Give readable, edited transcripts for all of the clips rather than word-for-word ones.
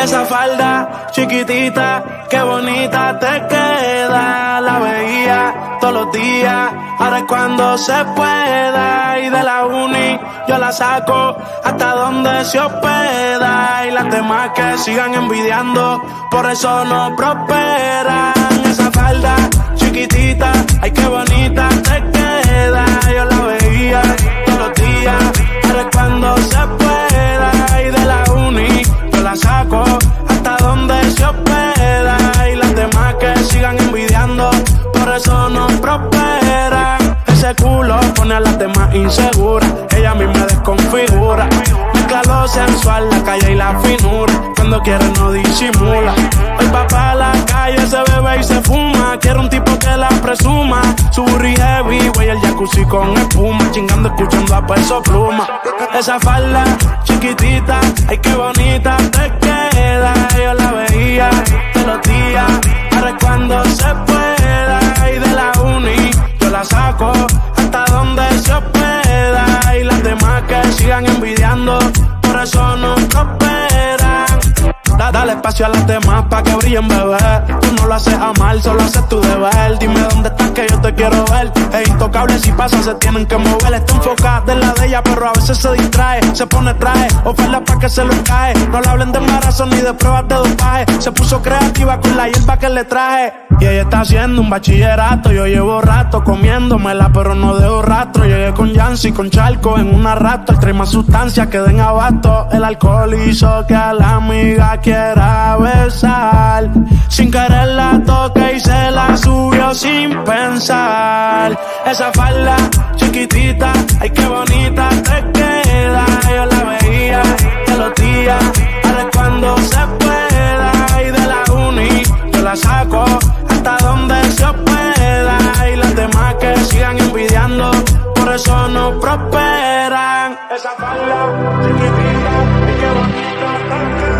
Esa falda chiquitita, qué bonita te queda. La veía todos los días, ahora es cuando se pueda. Y de la uni yo la saco hasta donde se hospeda. Y las demás que sigan envidiando, por eso no prosperan. Esa falda chiquitita, ay qué bonita te queda. Yo la veía todos los días, ahora es cuando se pueda. Y de la uni yo la saco hasta donde se hospeda. Y las demás que sigan envidiando, por eso no prosperan. Ese culo pone a las demás inseguras, ella a mí me desconfigura. Mezcla lo sensual, la calle y la finura, cuando quiere no disimula. Hoy va pa' la calle, se bebe y se fuma. Quiero un tipo que la presuma. Su burri heavy, güey, el jacuzzi con espuma. Chingando, escuchando a Peso Pluma. Esa falda chiquitita, ay qué bonita te queda. Yo la veía todos los días, ahora es cuando se pueda. Y de la uni yo la saco hasta donde se hospeda. Y las demás que sigan envidiando, por eso no prosperan. Dale espacio a las demás pa' que brillen, bebé. Tú no lo haces a mal, solo haces tu deber. Dime dónde estás que yo te quiero ver. Es intocable, si pasa se tienen que mover. Está enfocada en la de ella, pero a veces se distrae. Se pone traje, oferta pa' que se lo cae. No le hablen de embarazo ni de pruebas de dopaje. Se puso creativa con la hierba que le traje. Y ella está haciendo un bachillerato. Yo llevo rato comiéndomela, pero no dejo rastro. Llegué con Yancy, con Charco en una rato. El trae más sustancias que den abasto. El alcohol hizo que a la amiga quiera besar. Sin querer la toqué y se la subió sin pensar. Esa falda chiquitita, ay qué bonita te queda. Yo la veía todos los días, ahora es cuando se pueda. Y de la uni yo la saco hasta donde se hospeda. Y las demás que sigan envidiando, por eso no prosperan. Esa falda chiquitita, ay qué bonita te queda.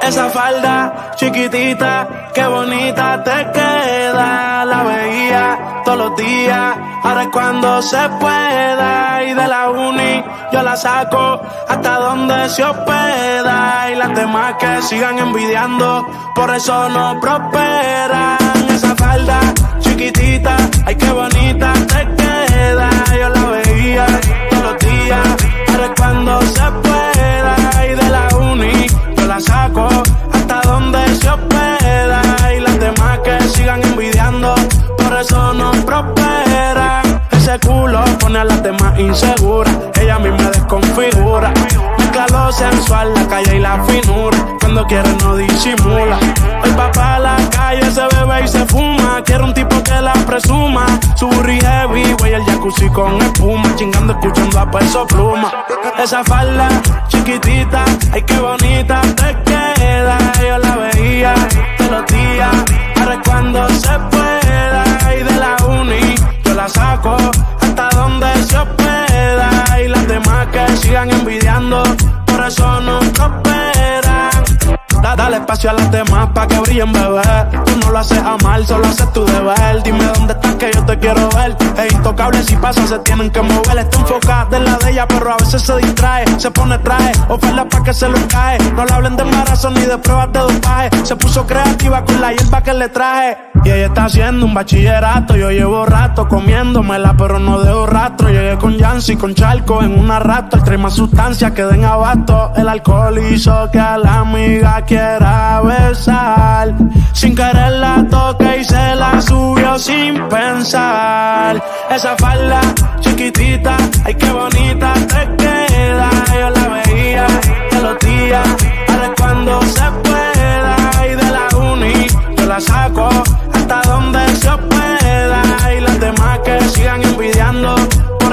Esa falda chiquitita, qué bonita te queda. La veía todos los días, ahora es cuando se pueda. Y de la uni yo la saco hasta donde se hospeda. Y las demás que sigan envidiando, por eso no prosperan. Esa falda chiquitita, ay qué bonita te queda. Yo la veía todos los días, ahora es cuando se pueda. Y de la uni yo la saco hasta donde se hospeda. Y las demás que sigan envidiando, por eso no prosperan. Ese culo pone a las demás inseguras, ella a mí me desconfigura. Mezcla lo sensual, la calle y la finura, cuando quiere no disimula. Hoy va pa' la calle, se bebe y se fuma. Quiero un tipo que la presuma. Su burri heavy, güey, el jacuzzi con espuma. Chingando, escuchando a Peso Pluma. Esa falda chiquitita, ay qué bonita te queda. Yo la veía todos los días, ahora es cuando se pueda. Y de la uni yo la saco hasta donde se hospeda. Y las demás que sigan envidiando, por eso no prosperan. Dale espacio a las demás pa' que brillen, bebé. Tú no lo haces a mal, solo haces tu deber. Dime dónde estás que yo te quiero ver. Es intocable, si pasa se tienen que mover. Está enfocada en la de ella, pero a veces se distrae. Se pone traje, oferta pa' que se lo cae. No le hablen de embarazo ni de pruebas de dopaje. Se puso creativa con la hierba que le traje. Y ella está haciendo un bachillerato. Yo llevo rato comiéndomela, pero no dejo rastro. Llegué con Yancy, con Charco en una rato. El trae más sustancias que den abasto. El alcohol hizo que a la amiga quiera besar. Sin querer la toqué y se la subió sin pensar. Esa falda chiquitita, ay qué bonita te queda. Yo la veía todos los días, ahora es cuando se pueda. Y de la uni yo la saco hasta donde se hospeda.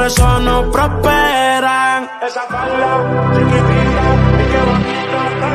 eso no prosperan. Esa falda chiquitita, ay qué bonita está.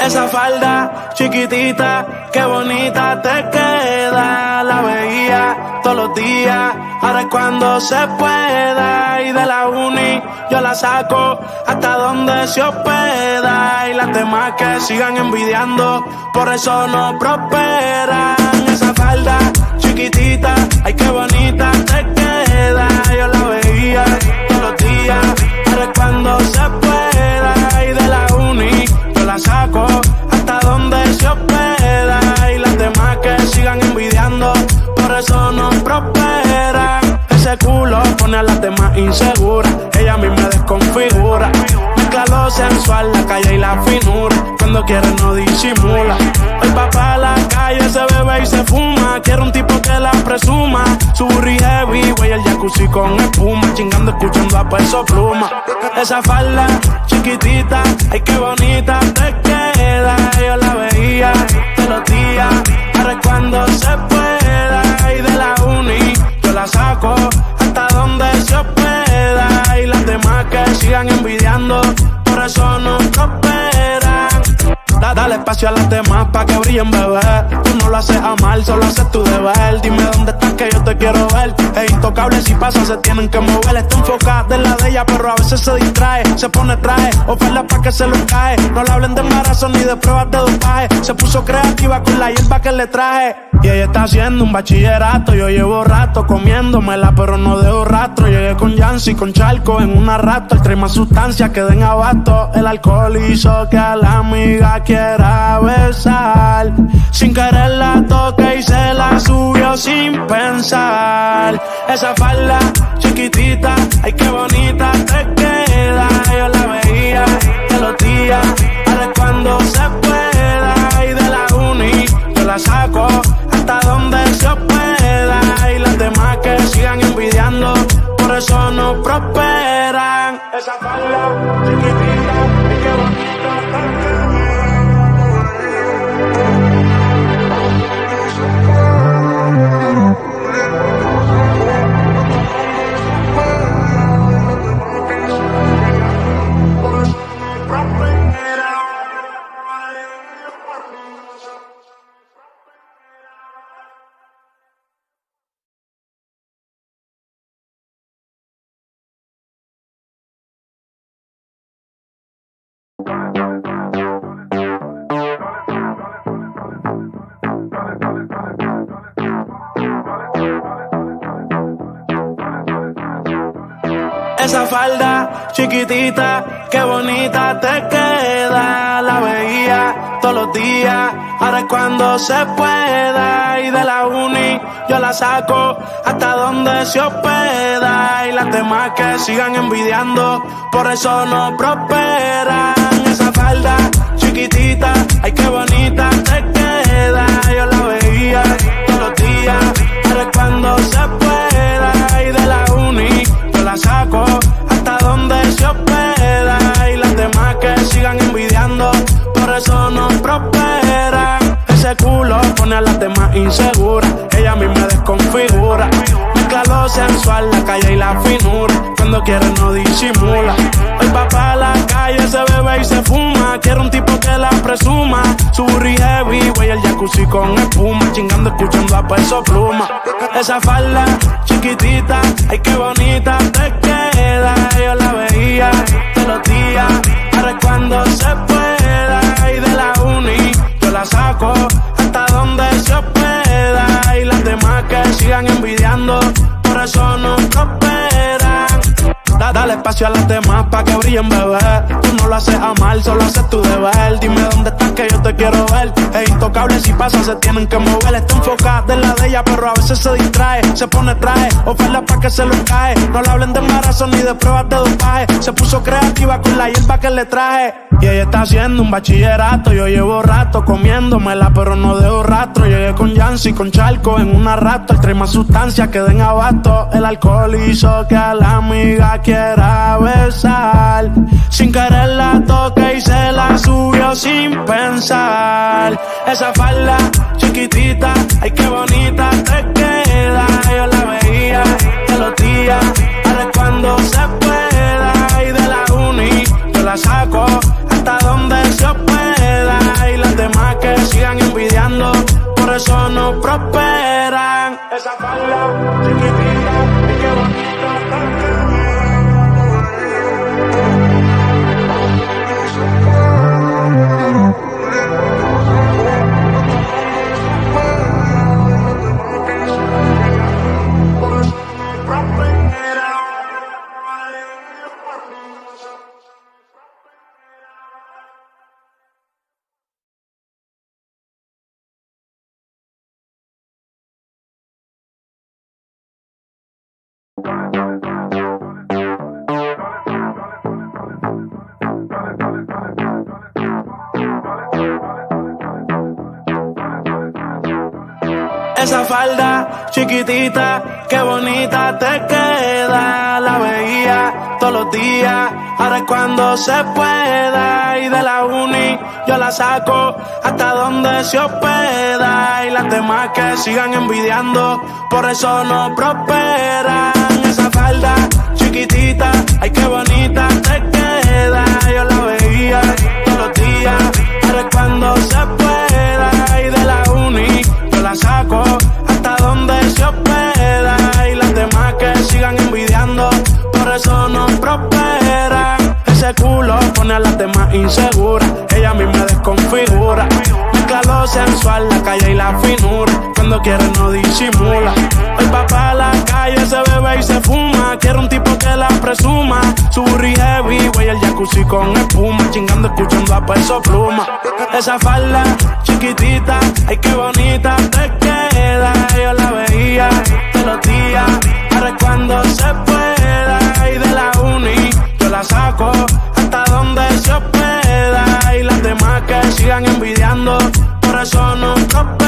Esa falda chiquitita, qué bonita te queda. La veía todos los días, ahora es cuando se pueda. Y de la uni yo la saco hasta donde se hospeda. Y las demás que sigan envidiando, por eso no prosperan. Esa falda chiquitita, ay qué bonita te queda. Yo la veía todos los días, ahora es cuando se pueda. Y de la uni yo la saco hasta donde se hospeda. Y las demás que sigan envidiando, por eso no prosperan. Ese culo pone a las demás inseguras, ella a mí me desconfigura. Mezcla lo sensual, la calle y la finura, cuando quiere no disimula. Hoy va pa' la calle, se bebe y se fuma, quiere un tipo que la presuma. Su burri heavy, güey, el jacuzzi con espuma, chingando escuchando a Peso Pluma. Esa falda chiquitita, ay qué bonita te queda. Yo la veía todos los días, ahora es cuando se pueda. Y de la uni yo la saco hasta donde se hospeda. Y las demás que sigan envidiando, por eso no prosperan. Dale espacio a las demás pa' que brillen, bebé. Tú no lo haces a mal, solo haces tu deber. Dime dónde estás que yo te quiero ver. Es intocable, si pasa se tienen que mover. Está enfocada en la de ella, pero a veces se distrae. Se pone traje, oferta pa' que se lo cae. No le hablen de embarazo ni de pruebas de dopaje. Se puso creativa con la hierba que le traje. Y ella está haciendo un bachillerato. Yo llevo rato comiéndomela, pero no dejo rastro. Llegué con Yancy, con Charco en una rato. El trae más sustancias que den abasto. El alcohol hizo que a la amiga quiera besar. Sin querer la toqué y se la subió sin pensar. Esa falda chiquitita, ay qué bonita te queda. Yo la veía todos los días, ahora es cuando se pueda. Y de la uni yo la saco hasta donde se hospeda. Y las demás que sigan envidiando, por eso no prosperan. Esa falda chiquitita, ay qué bonita te queda. Esa falda chiquitita, qué bonita te queda. La veía todos los días, ahora es cuando se pueda. Y de la uni yo la saco hasta donde se hospeda. Y las demás que sigan envidiando, por eso no prosperan. Esa falda chiquitita, ay qué bonita te queda. Yo la veía todos los días, ahora es cuando se pueda. Y de la uni yo la saco hasta donde se hospeda. Y las demás que sigan envidiando, por eso no prosperan. Ese culo pone a las demás inseguras, ella a mí me desconfigura. Mezcla lo sensual, la calle y la finura, cuando quiere no disimula. Hoy va pa' la calle, se bebe y se fuma, quiere un tipo que la presuma. Su burri heavy, güey, el jacuzzi con espuma, chingando escuchando a Peso Pluma. Esa falda chiquitita, ay qué bonita te queda. Yo la veía todos los días, ahora es cuando se pueda. Y de la uni yo la saco hasta donde se hospeda. Y las demás que sigan envidiando, por eso no prosperan. Dale espacio espacio a las demás pa' que brillen, bebé. Tú no lo haces a mal, solo haces tu deber. Dime dónde estás que yo te quiero ver. Es intocable, si pasa se tienen que mover. Está enfocada en la de ella, pero a veces se distrae. Se pone traje, oferta pa' que se lo cae. No le hablen de embarazo ni de pruebas de dopaje. Se puso creativa con la hierba que le traje. Y ella está haciendo un bachillerato. Yo llevo rato comiéndomela, pero no dejo rastro. Llegué con Yancy, con Charco en una rato. Trae más sustancias que den abasto. El alcohol hizo que a la amiga quiera besar. Sin querer la toqué y se la subió sin pensar. Esa falda chiquitita, ay qué bonita te queda. Yo la veía todos los días, ahora es cuando se pueda. Y de la uni yo la saco hasta donde se pueda. Y las demás que sigan envidiando, por eso no prosperan. Esa falda chiquitita, ay qué bonita te queda. Esa falda chiquitita, qué bonita te queda. La veía todos los días, ahora es cuando se pueda. Y de la uni yo la saco hasta donde se hospeda. Y las demás que sigan envidiando, por eso no prosperan. Esa falda chiquitita, ay qué bonita te queda. Yo la veía todos los días, ahora es cuando se pueda. Y de la uni yo la saco hasta donde se hospeda. Y las demás que sigan envidiando, por eso no prosperan. Ese culo pone a las demás inseguras. Ella a mí me desconfigura. Mezcla lo sensual, la calle y la finura. Cuando quiere no disimula. Hoy va pa' la calle, se bebe y se fuma. Quiero un tipo que la presuma. Su burri heavy, güey, el jacuzzi con espuma. Chingando, escuchando a Peso Pluma. Esa falda chiquitita, ay qué bonita te queda. Yo la veía todos los días, ahora es cuando se pueda. Y de la uni yo la saco hasta donde se hospeda. Y las demás que sigan envidiando, por eso no prosperan.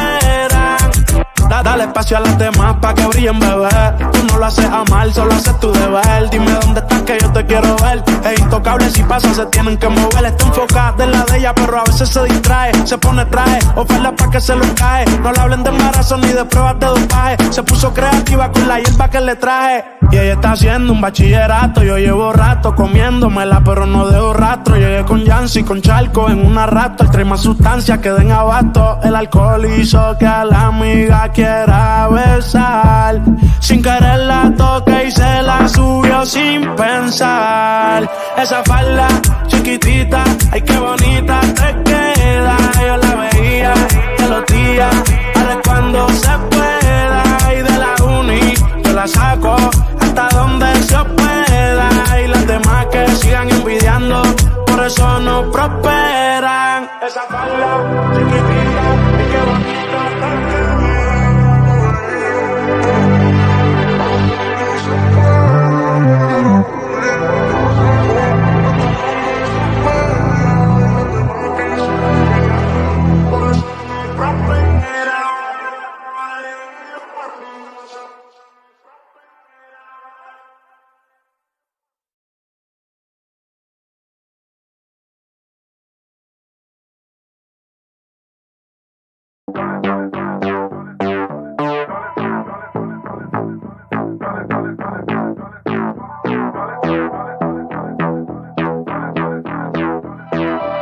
Dale espacio a las demás pa' que brillen, bebé. Tú no lo haces a mal, solo haces tu deber. Dime dónde estás que yo te quiero ver. Es intocable, si pasa se tienen que mover. Está enfocada en la de ella, pero a veces se distrae. Se pone traje, oferta pa' que se lo cae. No le hablen de embarazo ni de pruebas de dopaje. Se puso creativa con la hierba que le traje. Y ella está haciendo un bachillerato. Yo llevo rato comiéndomela, pero no dejo rastro. Llegué con Yancy, con Charco en una rato. Trae más sustancias que den abasto. El alcohol hizo que a la amiga quiera besar. Sin querer la toqué y se la subió sin pensar. Esa falda chiquitita, ay qué bonita te queda. Yo la veía todos los días, ahora es cuando se pueda. Y de la uni yo la saco hasta donde se pueda. Y las demás que sigan envidiando, por eso no prosperan. Esa falda chiquitita, ay qué bonita te queda.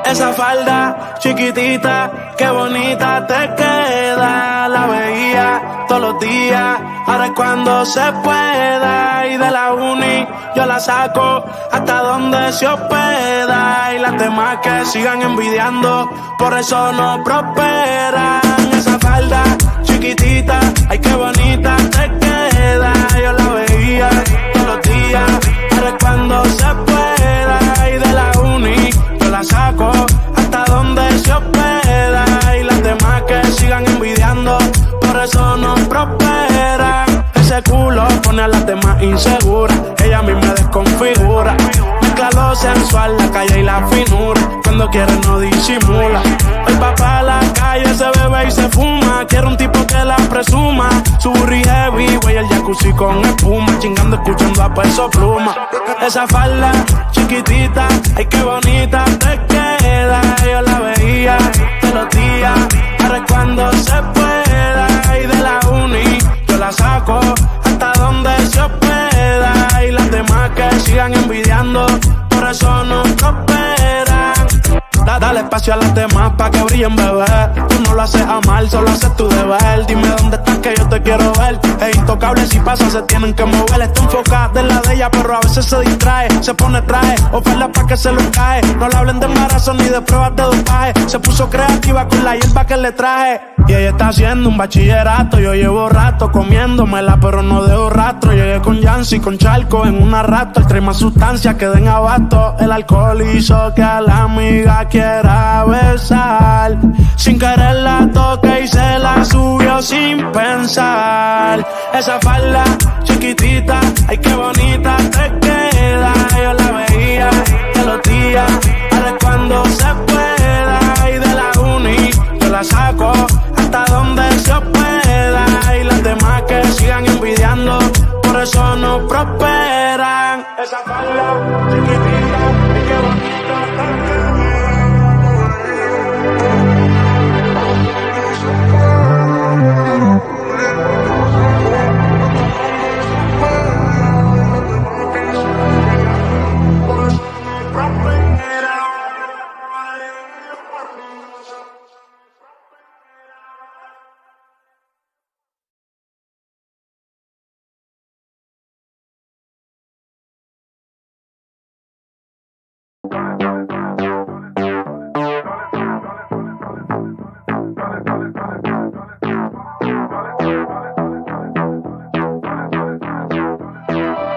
Esa falda chiquitita, qué bonita te queda. La veía todos los días, ahora es cuando se pueda. Y de la uni yo la saco hasta donde se hospeda. Y las demás que sigan envidiando, por eso no prosperan. Esa falda chiquitita, ay qué bonita te queda. Yo la veía todos los días, ahora es cuando se quiere no disimula. El papá a la calle se bebe y se fuma. Quiere un tipo que la presuma. Su burri heavy, güey, el jacuzzi con espuma. Chingando, escuchando a Peso Pluma. Esa falda chiquitita, ay qué bonita te queda. Yo la veía todos los días, ahora es cuando se pueda. Y de la uni yo la saco hasta donde se hospeda. Y las demás que sigan envidiando, por eso no prosperan. Dale espacio a las demás pa' que brillen, bebé. Tú no lo haces a mal, solo haces tu deber. Dime dónde estás que yo te quiero ver. Es intocable, si pasa se tienen que mover. Está enfocada en la de ella, pero a veces se distrae. Se pone traje, oferta pa' que se lo cae. No le hablen de embarazo ni de pruebas de dopaje. Se puso creativa con la hierba que le traje. Y ella está haciendo un bachillerato. Yo llevo rato comiéndomela, pero no dejo rastro. Llegué con Yancy, con Charco en una rato. El trae más sustancias que den abasto. El alcohol hizo que a la amiga quiera besar. Sin querer la toqué y se la subió sin pensar. Esa falda chiquitita, ay qué bonita te queda. Yo la veía todos los días, ahora es cuando se pueda. Y de la uni yo la saco hasta donde se pueda. Y las demás que sigan envidiando, por eso no prosperan. Esa falda chiquitita, ay qué bonita te queda.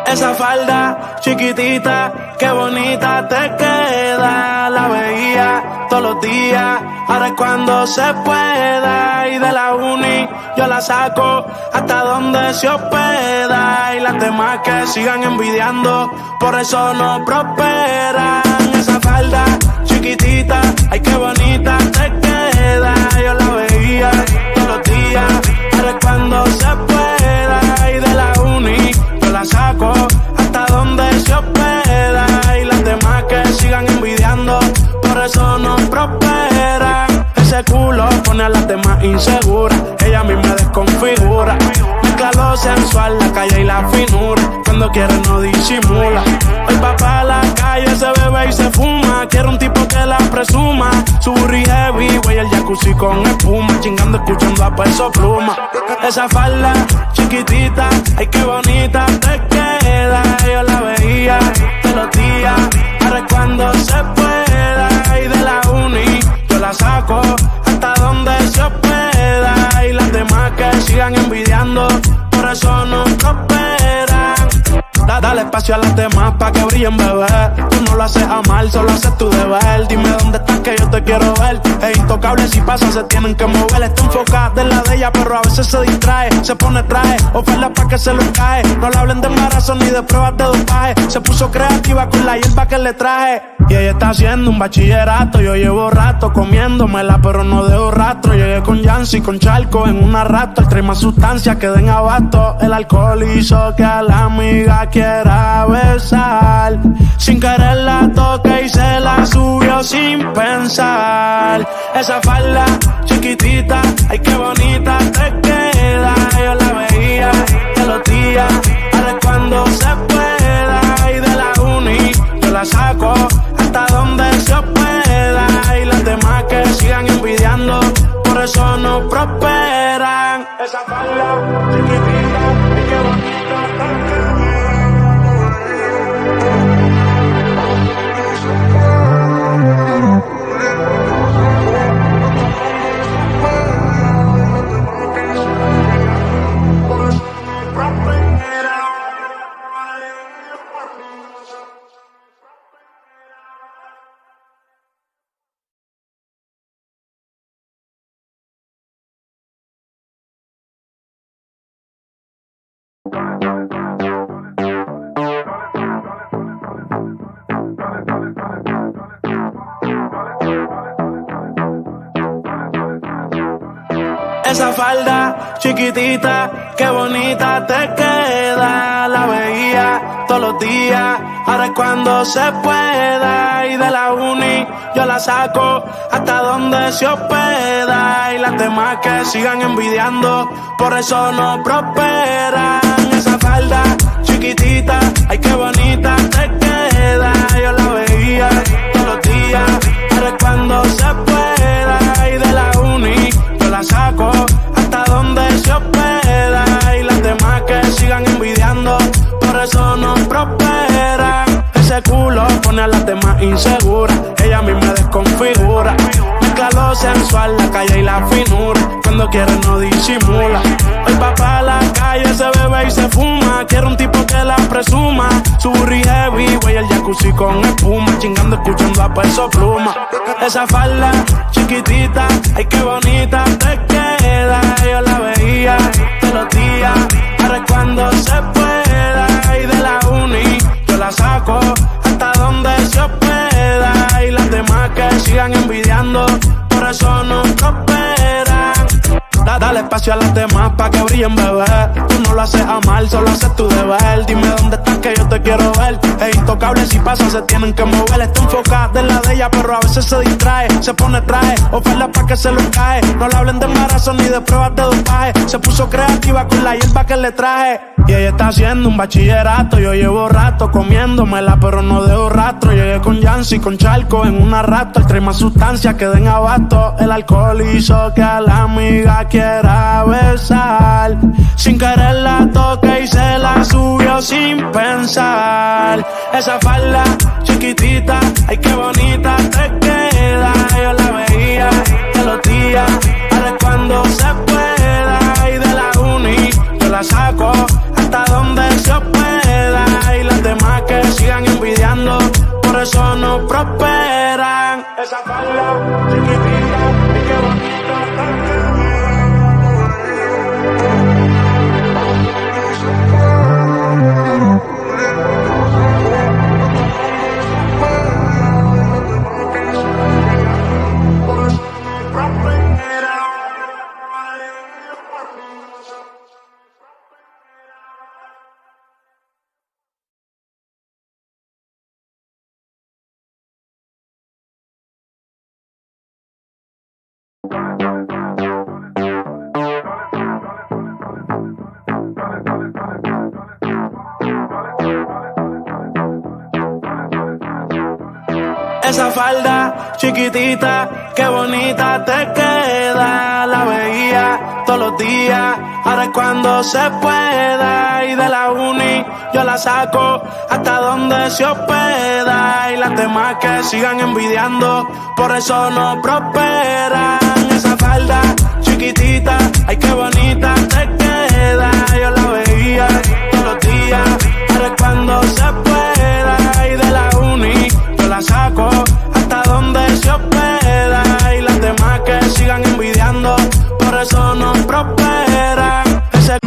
Esa falda chiquitita, qué bonita te queda. La veía todos los días, ahora es cuando se pueda. Y de la uni yo la saco hasta donde se hospeda. Y las demás que sigan envidiando, por eso no prosperan. Esa falda chiquitita, ay qué bonita te queda. Yo la veía todos los días, ahora es cuando se pueda. Y de la uni yo la saco hasta donde se hospeda. Y las demás que sigan envidiando, por eso no prosperan. Ese culo pone a las demás inseguras. Ella a mí me desconfigura. Mezcla lo sensual, la calle y la finura. Cuando quiere no disimula. El papá a la calle se bebe y se fuma. Quiere un tipo que la presuma. Su burri heavy, güey, el jacuzzi con espuma. Chingando, escuchando a Peso Pluma. Esa falda chiquitita, ay qué bonita te queda. Yo la veía todos los días, ahora es cuando se pueda. Y de la uni yo la saco hasta donde se hospeda. Y las demás que sigan envidiando, por eso no prosperan. Dale espacio a las demás pa' que brillen, bebé. Tú no lo haces a mal, solo haces tu deber. Dime dónde estás que yo te quiero ver. Es intocable, si pasa se tienen que mover. Está enfocada en la de ella, pero a veces se distrae. Se pone traje, oferta pa' que se lo cae. No le hablen de embarazo ni de pruebas de dopaje. Se puso creativa con la hierba que le traje. Y ella está haciendo un bachillerato. Yo llevo rato comiéndomela, pero no dejo rastro. Llegué con Yancy, con Charco en una rato. El trae más sustancias que den abasto. El alcohol hizo que a la amiga quiera besar. Sin querer la toqué y se la subió sin pensar. Esa falda chiquitita, ay qué bonita te queda. Yo la veía todos los días, ahora es cuando se pueda. Y de la uni yo la saco hasta donde se hospeda. Y las demás que sigan envidiando, por eso no prosperan. Esa falda chiquitita, ay qué bonita te queda. Esa falda chiquitita, qué bonita te queda. La veía todos los días, ahora es cuando se pueda. Y de la uni yo la saco hasta donde se hospeda. Y las demás que sigan envidiando, por eso no prosperan. Esa falda chiquitita, ay qué bonita te queda. Yo la veía todos los días, ahora es cuando se pueda. Y de la uni yo la saco hasta donde se hospeda. Y las demás que sigan envidiando, por eso no prosperan. Ese culo pone a las demás inseguras, ella a mí me desconfigura. Mezcla lo sensual, la calle y la finura, cuando quiere no disimula. Hoy va pa' la calle, se bebe y se fuma, quiere un tipo que la presuma. Su burri heavy, güey, el jacuzzi con espuma, chingando escuchando a Peso Pluma. Esa falda chiquitita, ay qué bonita te queda. Yo la veía todos los días, ahora es cuando se pueda. Y de la uni yo la saco hasta donde se hospeda. Y las demás que sigan envidiando, por eso no prosperan. Dale espacio a las demás pa' que brillen, bebé. Tú no lo haces a mal, solo haces tu deber. Dime dónde estás que yo te quiero ver. Es intocable, si pasa se tienen que mover. Está enfocada en la de ella, pero a veces se distrae. Se pone traje, oferta pa' que se lo cae. No le hablen de embarazo ni de pruebas de dopaje. Se puso creativa con la hierba que le traje. Y ella está haciendo un bachillerato. Yo llevo rato comiéndomela, pero no dejo rastro. Llegué con Yancy, con Charco en una rato. El trae más sustancias que den abasto. El alcohol hizo que a la amiga quiera besar. Sin querer la toqué y se la subió sin pensar. Esa falda chiquitita, ay qué bonita te queda. Yo la veía todos los días, ahora es cuando se pueda. Y de la uni yo la saco hasta donde se hospeda. Y las demás que sigan envidiando, por eso no prosperan. Esa falda chiquitita, ay qué bonita te queda. Esa falda chiquitita, qué bonita te queda. La veía todos los días, ahora es cuando se pueda. Y de la uni yo la saco hasta donde se hospeda. Y las demás que sigan envidiando, por eso no prosperan. Esa falda chiquitita, ay qué bonita te queda. Yo la veía todos los días, ahora es cuando se pueda. Y de la uni yo la saco hasta donde se hospeda. Y las demás que sigan envidiando, por eso no prosperan. Ese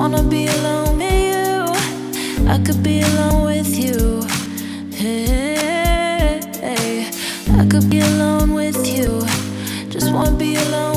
wanna be alone with you. I could be alone with you. Hey, I could be alone with you. Just wanna be alone